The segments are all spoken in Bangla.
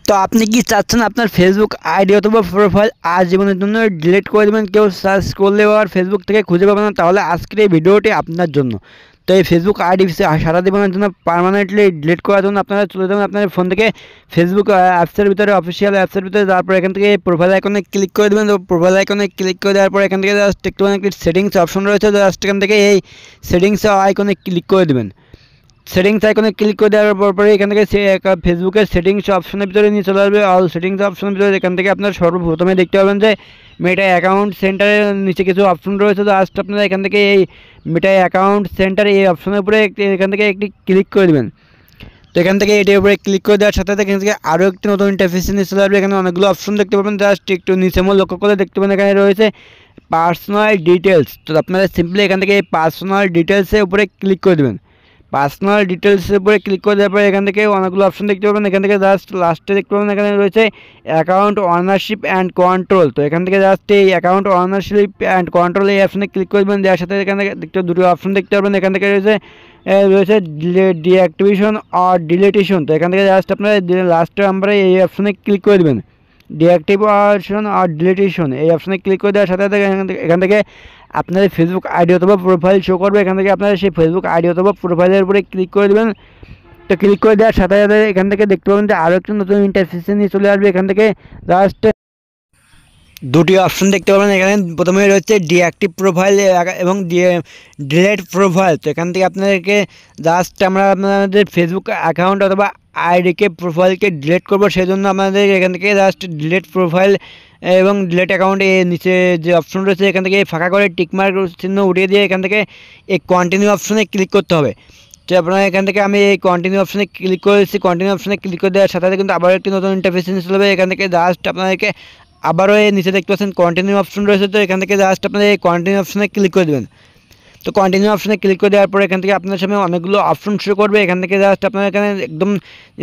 তো আপনি কি চাচ্ছেন আপনার ফেসবুক আইডি অথবা প্রোফাইল আজীবনের জন্য ডিলিট করে দেবেন, কেউ সার্চ করলেও আর ফেসবুক থেকে খুঁজে পাবে না? তাহলে আজকের এই ভিডিওটি আপনার জন্য। তো এই ফেসবুক আইডি সারা জীবনের জন্য পার্মানেন্টলি ডিলিট করার জন্য আপনারা চলে যাবেন আপনার ফোন থেকে ফেসবুক অ্যাপসের ভিতরে, অফিসিয়াল অ্যাপসের ভিতরে। তারপর এখান থেকে প্রোফাইল আইকনে ক্লিক করে দেবেন। তো প্রোফাইল আইকনে ক্লিক করে দেওয়ার পর এখান থেকে জাস্ট একটু সেটিংস অপশন রয়েছে, জাস্ট এখান থেকে এই সেটিংস আইকনে ক্লিক করে দেবেন। সেটিংস আইকনে ক্লিক করে দেওয়ার পরে এখান থেকে ফেসবুকের সেটিংস অপশনের ভিতরে নিয়ে চলে আসবে। অল সেটিংস অপশনের ভিতরে এখান থেকে আপনারা সর্বপ্রথমে দেখতে পাবেন যে মেটা অ্যাকাউন্ট সেন্টারের নিচে কিছু অপশন রয়েছে। তো জাস্ট আপনারা এখান থেকে এই মেটা অ্যাকাউন্ট সেন্টার এই অপশনের উপরে এখান থেকে একটি ক্লিক করে দেবেন। তো এখান থেকে এটির উপরে ক্লিক করে দেওয়ার সাথে সাথে এখান থেকে আরও একটি নতুন ইন্টারফেস নিয়ে চলে আসবে। এখানে অনেকগুলো অপশন দেখতে পাবেন, জাস্ট একটু নিচে লক্ষ্য করে দেখতে পাবেন এখানে রয়েছে পার্সোনাল ডিটেলস। তো আপনারা সিম্পলি এখান থেকে এই পার্সোনাল ডিটেলসের উপরে ক্লিক করে দেবেন। পার্সোনাল ডিটেলসের উপরে ক্লিক করে দেওয়ার পরে এখান থেকে অনেকগুলো অপশন দেখতে পাবেন। এখান থেকে জাস্ট লাস্টে দেখতে পাবেন এখানে রয়েছে অ্যাকাউন্ট অনারশিপ অ্যান্ড কন্ট্রোল। তো এখান থেকে জাস্ট এই অ্যাকাউন্ট অনারশিপ অ্যান্ড কন্ট্রোল এই অপশনে ক্লিক করে দেবেন। দেওয়ার সাথে এখান থেকে দুটো অপশন দেখতে পাবেন। এখান থেকে রয়েছে ডিঅ্যাক্টিভেশন আর ডিলিটেশন। তো এখান থেকে জাস্ট আপনারা লাস্টে আমরা এই অপশনে ক্লিক করে দেবেন, ডিঅ্যাক্টিভেশন আর ডিলিটেশন এই অপশনে ক্লিক করে দেওয়ার সাথে সাথে এখান থেকে আপনাদের ফেসবুক আইডি অথবা প্রোফাইল শো করবে। এখান থেকে আপনারা সেই ফেসবুক আইডি অথবা প্রোফাইলের উপরে ক্লিক করে দেবেন। তো ক্লিক করে দেওয়ার সাথে সাথে এখান থেকে দেখতে পাবেন যে আরও একটি নতুন ইন্টারফেসে নিয়ে চলে আসবে। এখান থেকে জাস্ট দুটি অপশন দেখতে পাবেন। এখানে প্রথমে রয়েছে ডিঅ্যাক্টিভ প্রোফাইল এবং ডিলেট প্রোফাইল। তো এখান থেকে আপনাদেরকে জাস্ট আমরা আপনাদের ফেসবুক অ্যাকাউন্ট অথবা আইডিকে প্রোফাইলকে ডিলিট করবো, সেই জন্য আমাদের এখান থেকে জাস্ট ডিলিট প্রোফাইল এবং ডিলিট অ্যাকাউন্ট এর নিচে যে অপশন রয়েছে এখান থেকে ফাঁকা করে টিকমার্ক চিহ্ন উঠিয়ে দিয়ে এখান থেকে এই কন্টিনিউ অপশনে ক্লিক করতে হবে। তো আপনারা এখান থেকে আমি এই কন্টিনিউ অপশনে ক্লিক করেছি। কন্টিনিউ অপশনে ক্লিক করে দেওয়ার সাথে সাথে কিন্তু আবার একটি নতুন ইন্টারফেস চলে যাবে। এখান থেকে জাস্ট আপনাদেরকে আবারও এই নিচে দেখতে পাচ্ছেন কন্টিনিউ অপশন রয়েছে। তো এখান থেকে জাস্ট আপনাদের এই কন্টিনিউ অপশনে ক্লিক করে দেবেন। তো কন্টিনিউ অপশনে ক্লিক করে দেওয়ার পরে এখান থেকে আপনার সামনে অনেকগুলো অপশন শো করবে। এখান থেকে জাস্ট আপনার এখানে একদম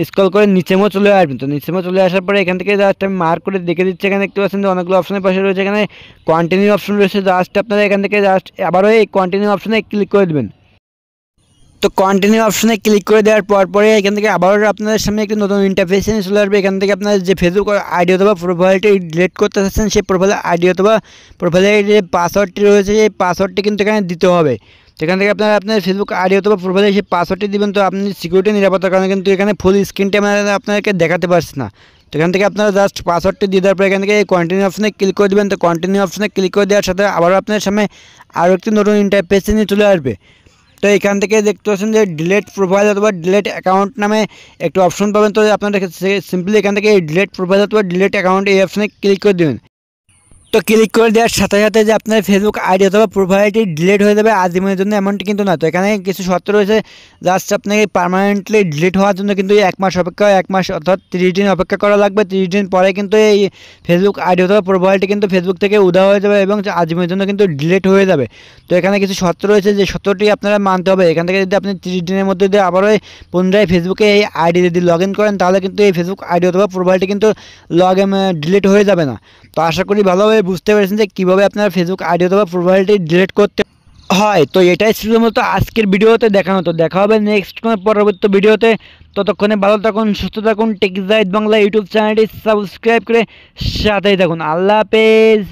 স্ক্রল করে নিচেও চলে আসবেন। তো নিচেও চলে আসার পরে এখান থেকে জাস্ট আমি মার্ক করে দেখে দিচ্ছি। এখানে দেখতে পাচ্ছেন যে অনেকগুলো অপশনের পাশে রয়েছে এখানে কন্টিনিউ অপশন রয়েছে। জাস্ট আপনারা এখান থেকে জাস্ট আবারও এই কন্টিনিউ অপশনে ক্লিক করে দেবেন। তো কন্টিনিউ অপশনে ক্লিক করে দেওয়ার পরে এখান থেকে আবার আপনাদের সামনে একটি নতুন ইন্টারফেস চলে আসবে। এখান থেকে আপনার যে ফেসবুক আইডি অথবা প্রোফাইলটি ডিলিট করতে চাচ্ছেন সেই প্রোফাইলের আইডি অথবা প্রোফাইলের যে পাসওয়ার্ডটি রয়েছে সেই পাসওয়ার্ডটি কিন্তু এখানে দিতে হবে। তো এখান থেকে আপনারা আপনার ফেসবুক আইডি অথবা প্রোফাইলে সেই পাসওয়ার্ডটি দেবেন। তো আপনি সিকিউরিটি নিরাপত্তার কারণে কিন্তু এখানে ফুল স্ক্রিনটা আপনাদেরকে দেখাতে পারছি না। তো এখান থেকে আপনারা জাস্ট পাসওয়ার্ডটি দিয়ে দেওয়ার পর এখান থেকে কন্টিনিউ অপশনে ক্লিক করে দেবেন। তো কন্টিনিউ অপশনে ক্লিক করে দেওয়ার সাথে আবারও আপনার সামনে আরও একটি নতুন ইন্টারফেস নিয়ে চলে আসবে। তো এখান থেকে দেখতে পাচ্ছেন যে ডিলিট প্রোফাইল অথবা ডিলিট অ্যাকাউন্ট নামে একটু অপশন পাবেন। তো আপনারা সিম্পলি এখান থেকে ডিলিট প্রোফাইল অথবা ডিলিট অ্যাকাউন্ট এই অপশনে ক্লিক করে দেবেন। তো ক্লিক করে দেওয়ার সাথে সাথে যে আপনার ফেসবুক আইডি অথবা প্রোফাইলটি ডিলিট হয়ে যাবে আজীবনের জন্য, এমনটি কিন্তু না। তো এখানে কিছু শর্ত রয়েছে, জাস্ট আপনাকে পার্মানেন্টলি ডিলিট হওয়ার জন্য কিন্তু 1 মাস অপেক্ষা, 1 মাস অর্থাৎ 30 দিন অপেক্ষা করা লাগবে। 30 দিন পরে কিন্তু এই ফেসবুক আইডি অথবা প্রোফাইলটি কিন্তু ফেসবুক থেকে উধাও হয়ে যাবে এবং আজীবনের জন্য কিন্তু ডিলিট হয়ে যাবে। তো এখানে কিছু শর্ত রয়েছে, যে শর্তটি আপনারা মানতে হবে। এখান থেকে যদি আপনি 30 দিনের মধ্যে যদি আবারও পুনরায় ফেসবুকে এই আইডি যদি লগ ইন করেন তাহলে কিন্তু এই ফেসবুক আইডি অথবা প্রোফাইলটি কিন্তু ডিলিট হয়ে যাবে না। তো আশা করি ভালোভাবে বুঝতে পেরেছেন যে কীভাবে আপনার ফেসবুক আইডি অথবা প্রোফাইলটি ডিলিট করতে হয়। তো এটাই ছিল মূলত আজকের ভিডিওতে দেখানো। তো দেখা হবে নেক্সট কোনো পরবর্তী ভিডিওতে। ততক্ষণে ভালো থাকুন, সুস্থ থাকুন। টেক গাইড বাংলা ইউটিউব চ্যানেলটি সাবস্ক্রাইব করে সাথেই থাকুন। আল্লাহ হাফেজ।